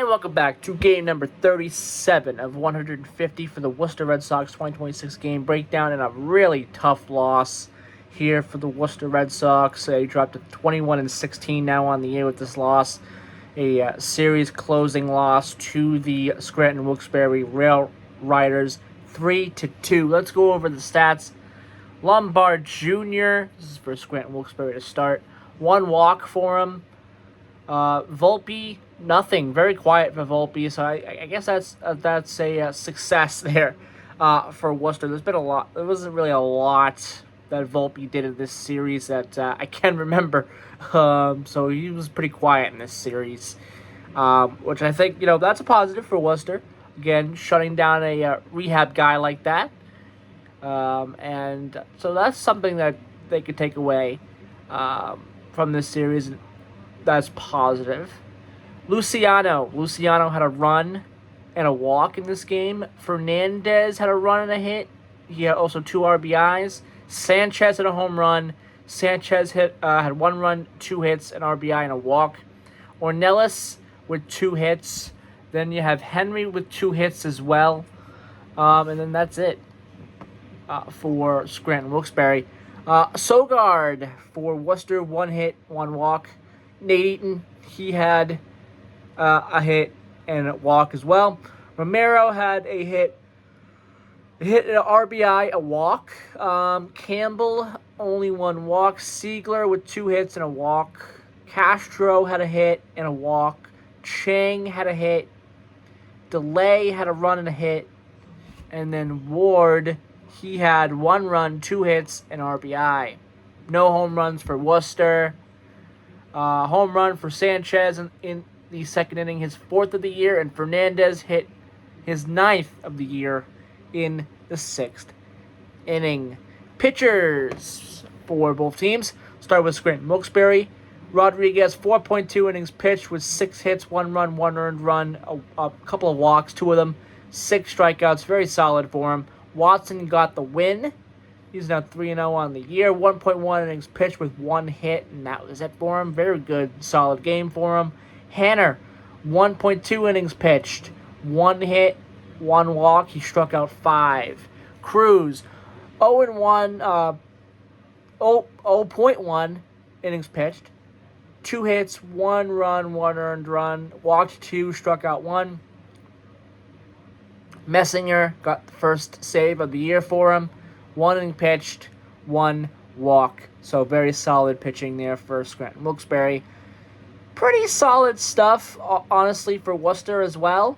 And welcome back to game number 37 of 150 for the Worcester Red Sox 2026 game breakdown, and a really tough loss here for the Worcester Red Sox. They dropped to 21-16 now on the year with this loss. A series closing loss to the Scranton Wilkes-Barre Rail Riders, 3-2. Let's go over the stats. Lombard Jr., this is for Scranton Wilkes-Barre to start. One walk for him. Volpe, nothing. Very quiet for Volpe, so I guess that's a success there for Worcester. There's been a lot. There wasn't really a lot that Volpe did in this series that I can remember. So he was pretty quiet in this series, which I think, that's a positive for Worcester. Again, shutting down a rehab guy like that. And so that's something that they could take away from this series. That's positive. Luciano had a run and a walk in this game. Fernandez had a run and a hit. He had also 2 RBIs. Sanchez had a home run. Sanchez had 1 run, 2 hits, an RBI, and a walk. Ornelas with 2 hits. Then you have Henry with 2 hits as well. And then that's it for Scranton Wilkes-Barre. Sogard for Worcester, 1 hit, 1 walk. Nate Eaton, he had a hit and a walk as well. Romero had a hit, an RBI, a walk. Campbell, only 1 walk. Siegler with 2 hits and a walk. Castro had a hit and a walk. Chang had a hit. DeLay had a run and a hit. And then Ward, he had 1 run, 2 hits, and RBI. No home runs for Worcester. Home run for Sanchez in the second inning, his 4th of the year, and Fernandez hit his 9th of the year in the 6th inning. Pitchers for both teams. Start with Scranton Wilkes-Barre. Rodriguez, 4.2 innings pitched with 6 hits, 1 run, 1 earned run, a couple of walks, 2 of them, 6 strikeouts, very solid for him. Watson got the win. He's now 3-0 on the year. 1.1 innings pitched with 1 hit, and that was it for him. Very good, solid game for him. Hanner, 1.2 innings pitched, 1 hit, 1 walk. He struck out 5. Cruz, 0-1, 0.1 innings pitched, 2 hits, 1 run, 1 earned run, walked 2, struck out 1. Messinger got the first save of the year for him. 1 inning pitched, 1 walk. So very solid pitching there for Scranton Wilkes-Barre. Pretty solid stuff, honestly, for Worcester as well.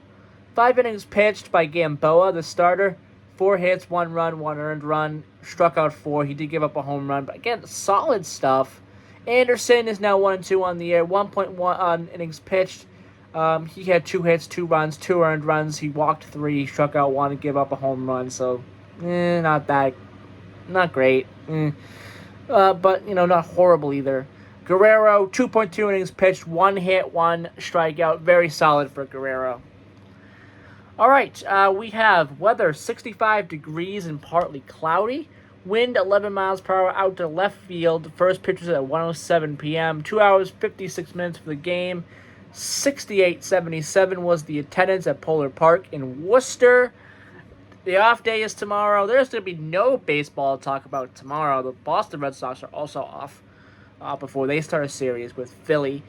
5 innings pitched by Gamboa, the starter. 4 hits, 1 run, 1 earned run. Struck out 4. He did give up a home run, but again, solid stuff. Anderson is now 1-2 on the year. 1.1 innings pitched. He had 2 hits, 2 runs, 2 earned runs. He walked 3, struck out 1, and gave up a home run. So, not great. But, not horrible either. Guerrero, 2.2 innings pitched, 1 hit, 1 strikeout. Very solid for Guerrero. All right, we have weather, 65 degrees and partly cloudy. Wind, 11 miles per hour out to left field. First pitch was at 1:07 p.m. 2 hours, 56 minutes for the game. 68-77 was the attendance at Polar Park in Worcester. The off day is tomorrow. There's going to be no baseball to talk about tomorrow. The Boston Red Sox are also off before they start a series with Philly.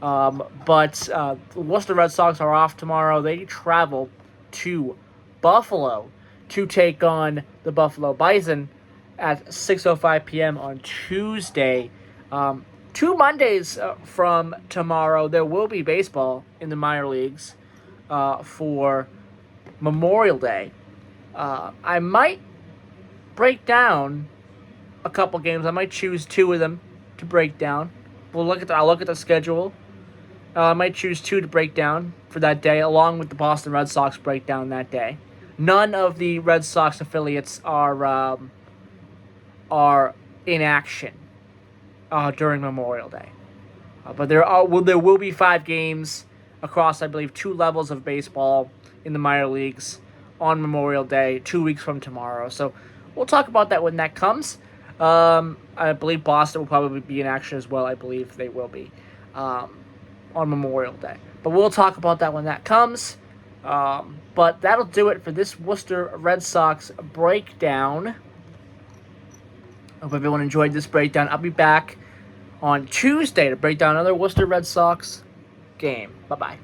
But the Worcester Red Sox are off tomorrow. They travel to Buffalo to take on the Buffalo Bison at 6:05 p.m. on Tuesday. 2 Mondays from tomorrow, there will be baseball in the minor leagues for Memorial Day. I might break down a couple games. I might choose 2 of them to break down. I'll look at the schedule. I might choose 2 to break down for that day, along with the Boston Red Sox breakdown that day. None of the Red Sox affiliates are in action during Memorial Day. But there will be 5 games across, I believe, 2 levels of baseball in the minor leagues on Memorial Day, 2 weeks from tomorrow. So we'll talk about that when that comes. I believe Boston will probably be in action as well. I believe they will be on Memorial Day. But we'll talk about that when that comes. But that'll do it for this Worcester Red Sox breakdown. Hope everyone enjoyed this breakdown. I'll be back on Tuesday to break down another Worcester Red Sox game. Bye-bye.